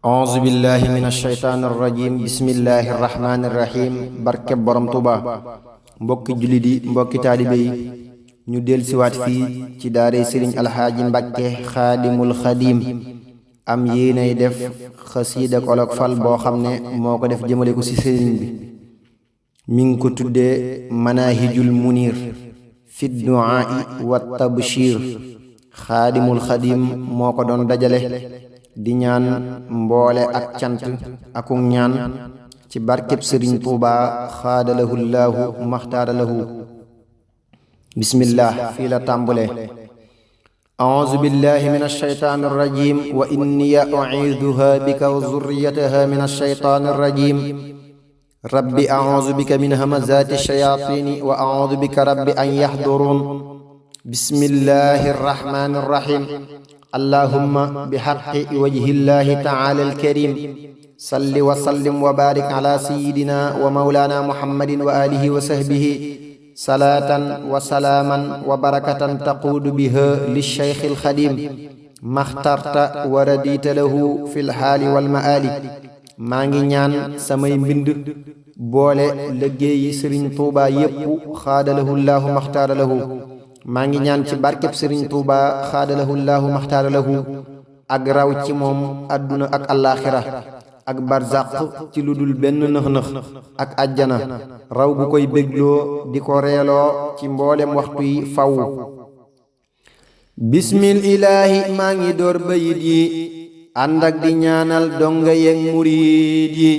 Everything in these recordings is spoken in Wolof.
auzu billahi min ashaytaani rajim bismillahi rahmaani rahim barkeb borom Tuuba mbokki jullit yi mbokki taalibe yi ñu dellusiwaat fii ci daare sëriñ alxaaji Mbàkke xaadimul xadim am yéenay def xasiida ak olok fal boo xam ne moo ko def jëmale ko ci sëriñ bi mi ngi ko tuddee manahijul munir fi du'aa'i wa tabshir xaadimul xadim moo ko doon dajale di ñaan mboole ak cant akuk ñaan ci barkeb sëriñ Tuuba xaadalahu llaahu maxtaaralahu bismillah fii la tàmbule auzu billahi min alsheytaan arrajim wa inni u'iiduha bika wa zurriyataha min alsheytaan arrajim rabbi auzu bika min hamazaati shayaatini wa auzu bika rabbi an yaxduruun bismillahi arrahmaani arrahim allahumma bihaqqi wajhillahi ta'ala alkarim salli wa sallim wa barik ala sayyidina wa mawlana muhammadin wa alihi wa sahbihi salaatan wa salaaman wa barakatan taquudu biha lishaykh alxadim maxtarta wa radita lahu fi lxaali walmaali maa ngi ñaan samay mbind boole liggéeyi sëriñ Tuuba yépp xaadalahu llaahu maxtaaralahu maa ngi ñaan ci barkeb sëriñ Tuuba xaadalahu llaahu maxtaaralahu ak raw ci moom àdduna ak allaaxira ak barzaq ci lu dul benn nëx-nëx ak àjjana raw bu koy bégloo di ko reeloo ci mboolem waxtu yi faw bismil ilaahi maa ngi door bayit yi ànd ak di ñaanal donga yeeg muriid yi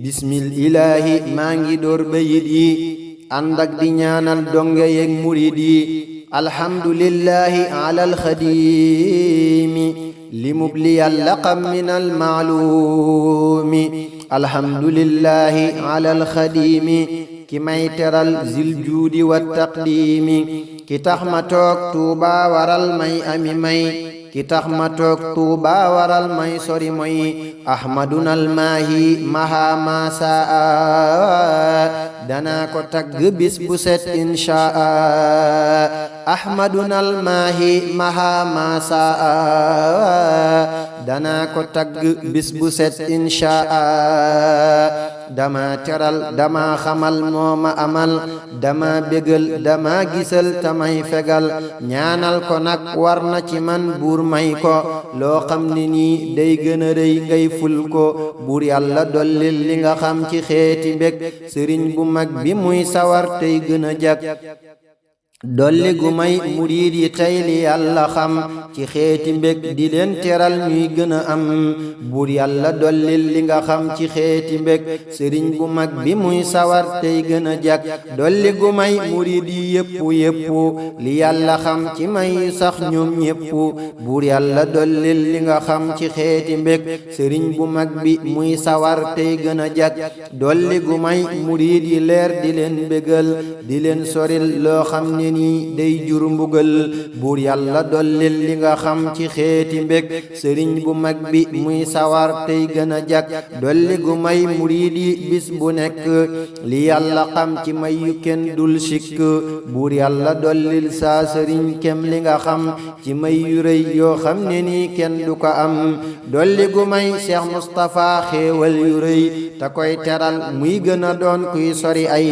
bismil ilaahi maa ngi door bayit yi ànd ak di ñaanal donga yeeg muriid yi alhamdulillahi ala alxadimi li mubliyal laqam min almaalumi alhamdulillahi ala alxadimi ki may teral zil juudi wa taqdimi ki tax ma toog Tuuba waral may ami may ki tax ma toog Tuuba waral may sori moy ahmaduna almaahi maha ma saa danaa ko tagg bis bu set inshaa ahmaduna almaahi maha ma saa danaa ko tagg bis bu set inshaa dama teral dama xamal mooma amal dama bégal dama gisal tamay fegal ñaanal ko nag war na ci man buur may ko loo xam ne nii day gën a rëy ngay ful ko buur yàlla dollil li nga xam ci xeeti mbég sëriñ bu mag bi muy sawar tey gën a jag dolli gu may muriid yi tey li yàlla xam ci xeeti mbég di leen teral ñuy gën a am buur yàlla dollil li nga xam ci xeeti mbég sëriñ bu mag bi muy sawar tey gën a jag dolli gu may muriid yi yépp li yàlla xam ci may sax ñoom ñépp buur yàlla dollil li nga xam ci xeeti mbég sëriñ bu mag bi muy sawar tey gën a jag dolli gu may muriid yi leer di leen bégal di leen soril loo xam ne ni day jur mbugal buur yàlla dollil li nga xam ci xeeti mbég sëriñ bu mag bi muy sawar tey gën a jag dolli gu may muriid yi bis bu nekk li yàlla xam ci may yu kenn dul sikk buur yàlla dollil saa sëriñ kem li nga xam ci may yu rëy yoo xam ne ni kenn du ko am dolli gu may Cheikh Moustapha xéewal yu rëy te koy teral muy gën a doon kuy sori ay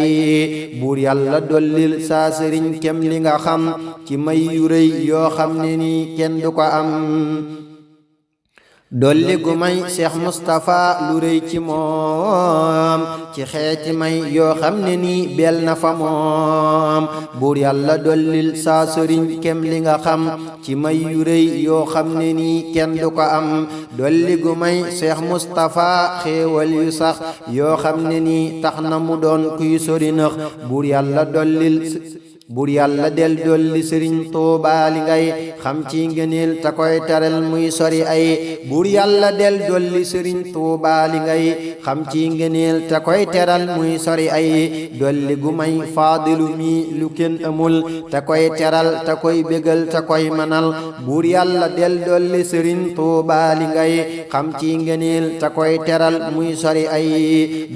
buur yàlla dollil saa sëriñ kem li nga xam ci may yu rëy yoo xam ne ni kenn du ko am dolli gu may Cheikh Moustapha lu rëy ci moom ci xeeti may yoo xam ne ni bel na fa moom buur yàlla dollil saa sëriñ kem li nga xam ci may yu rëy yoo xam ne ni kenn du ko am dolli gu may Cheikh Moustapha xéewal yu sax yoo xam ne ni tax na mu doon kuy sori nëx buur yàlla del dolli sëriñ Tuuba li ngay xam ci ngëneel te koy teral muy sori ay buur yàlla del dolli sëriñ Tuuba li ngay xam ci ngëneel te koy teral muy sori ay dolli gu may faadilu mi lu kenn amul te koy teral te koy bégal te koy manal buur yàlla del dolli sëriñ Tuuba li ngay xam ci ngëneel te koy teral muy sori ay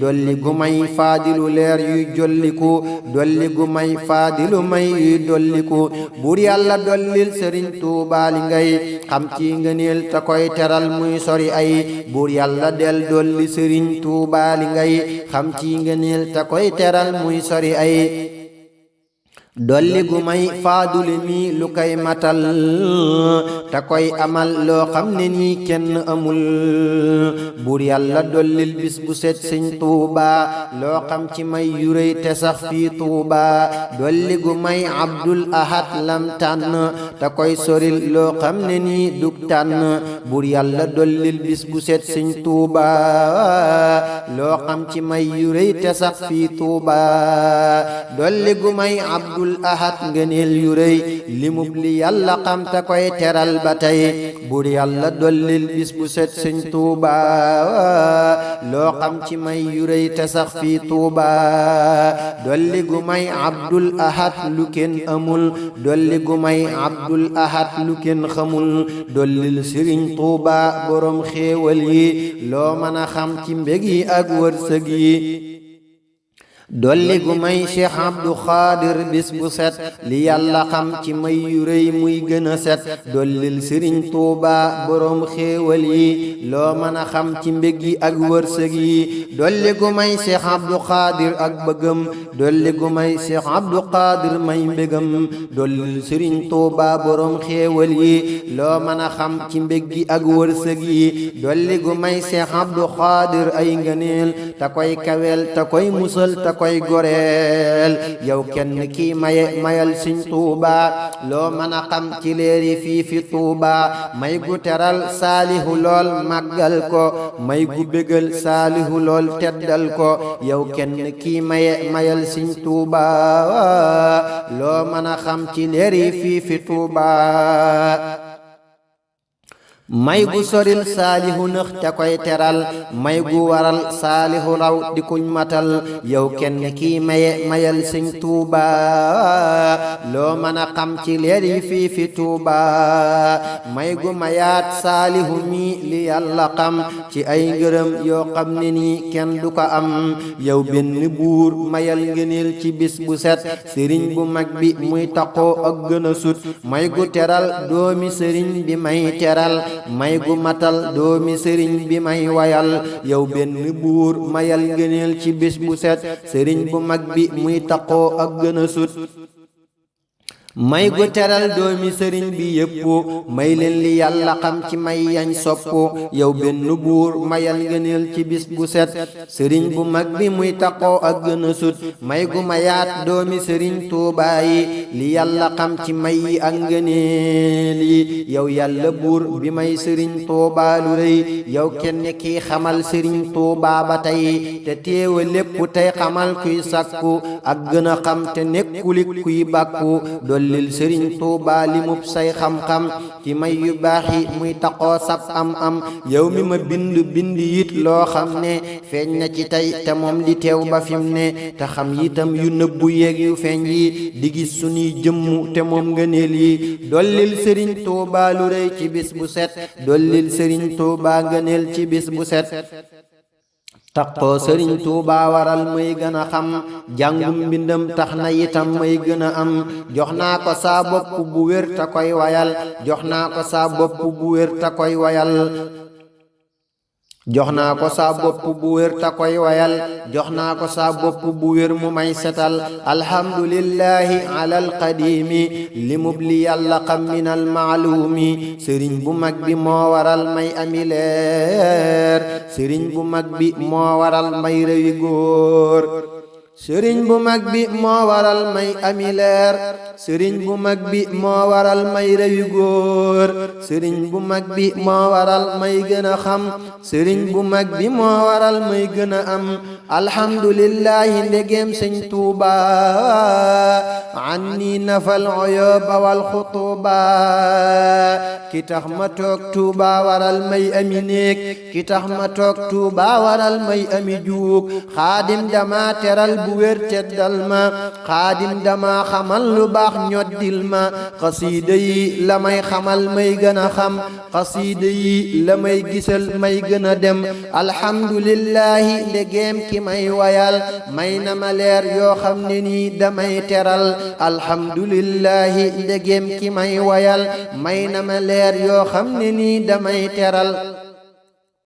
dolli gu may faadilu leer yuy jolliku dolli gu may faadilu lu may yuy dolliku buur yàlla dollil sëriñ Tuubaa li ngay xam ci ngëneel te koy teral muy sori ay buur yàlla del dolli sëriñ Tuubaa li ngay xam ci ngëneel te koy teral muy sori ay dolli gu may faaduli mi lu koy matal te koy amal loo xam ne nii kenn amul buur yàlla dollil bis bu set sëñ Tuuba loo xam ci may yu rëy te sax fii Tuuba dolli gu may Abdul Ahad lam tànn te koy soril loo xam ne nii dug tànn buur yàlla dollil bis bu set sëñ Tuuba loo xam ci may yu rëy te sax fii Tuuba dolli gu may Abdul Ahad ngëneel yu rëy limub li yàlla xam te koy teral ba tey buur yàlla dollil bis bu set sëñ Tuuba loo xam ci may yu rëy te sax fii Tuuba dolli gu may Abdul Ahad lu kenn amul dolli gu may Abdul Ahad lu kenn xamul dollil sëriñ Tuuba borom xéewal yi loo mën a xam ci mbég yi ak wërsëg yi dolli gu may Cheikh Abdou Khadir bis bu set li yàlla xam ci may yu rëy muy gën a set dollil sëriñ Tuuba borom xéewal yi loo mën a xam ci mbég yi ak wërsëg yi dolli gu may Cheikh Abdou Khadir ak bëggam dolli gu may Cheikh Abdou Khadir may mbégam dollil sëriñ Tuuba borom xéewal yi loo mën a xam ci mbég yi ak wërsëg yi dolli gu may Cheikh Abdou Khadir ay ngëneel te koy kawel te koy musal te koy goreel yow kenn kii maye mayal sëñ Tuuba loo mën a xam ci leeri fii fi Tuuba may gu teral saalihu lool màggal ko may gu bégal saalihu lool teddal ko yow kenn kii maye mayal sëñ Tuuba loo mën a xam ci leeri fii fi Tuuba may gu soril saalihu nëx te koy teral may gu waral saalihu raw di kuñ matal yow kenn kii maye mayal sëñ Tuuba loo mën a xam ci leer yi fii fi Tuuba may gu mayaat saalihu mi li yàlla xam ci ay ngërëm yoo xam ne nii kenn du ko am yow benn buur mayal ngëneel ci bis bu set sëriñ bu mag bi muy taqoo ak gën a sut may gu teral doomi sëriñ bi may teral may gu matal doomi sëriñ bi may wayal yow benn buur mayal ngëneel ci bis bu set sëriñ bu mag bi muy taqoo ak gën a sut may gu teral doomi sëriñ bi yépp may leen li yàlla xam ci may yañ sopp yow benn buur mayal ngëneel ci bis bu set sëriñ bu mag bi muy taqoo ak gën a sut may gu mayaat doomi sëriñ Tuubaa yi li yàlla xam ci may yi ak ngëneel yi yow yàlla buur bi may sëriñ Tuubaa lu rëy yow kenn kii xamal sëriñ Tuubaa ba tey te teewa lépp tey xamal kuy sàkku ak gën a xam te nekkulik kuy bàkku dollil sëriñ Tuuba limub say xam-xam ci may yu baax yi muy taqoo sab am yow mi ma bind yit loo xam ne feeñ na ci tey te moom di teew ba fim ne te xam yitam yu nëbbu yeeg yu feeñ yi di gis sunuy jëmmu te moom ngëneel yi dollil sëriñ Tuuba lu rëy ci bis bu set dollil sëriñ Tuuba ngëneel ci bis bu set taqoo sëriñ Tuuba waral may gën a xam jàngum mbindam tax na itam may gën a am jox naa ko saa bopp bu wér te koy wayal jox naa ko saa bopp bu wér te koy wayal jox naa ko saa bopp bu wér ta koy wayal jox naa ko saa bopp bu wér mu may setal alhamdulillahi alal qadimi limub li yàlla xam minal maalumi sëriñ bu mag bi moo waral may ami leer sëriñ bu mag bi moo waral may rewi góor sëriñ bu mag bi moo waral may ami leer sëriñ bu mag bi moo waral may rewi góor sëriñ bu mag bi moo waral may gën a xam sëriñ bu mag bi moo waral may gën a am alhamdulillahi ndegem sëñ Tuuba anni nafal uyuba wal xutuba ki tax ma toog Tuuba waral may ami néeg ki tax ma toog Tuuba waral may ami juug xaadim dama teral bu wér teddal ma xaadim dama xamal lu baax ñoddil ma xasiida yi la may xamal may gën a xam xasiida yi la may gisal may gën a dem alhamdulillahi ndegem ki may wayal may na ma leer yoo xam ne nii damay teral alhamdulillahi ndegem ki may wayal may na ma leer yoo xam ne nii damay teral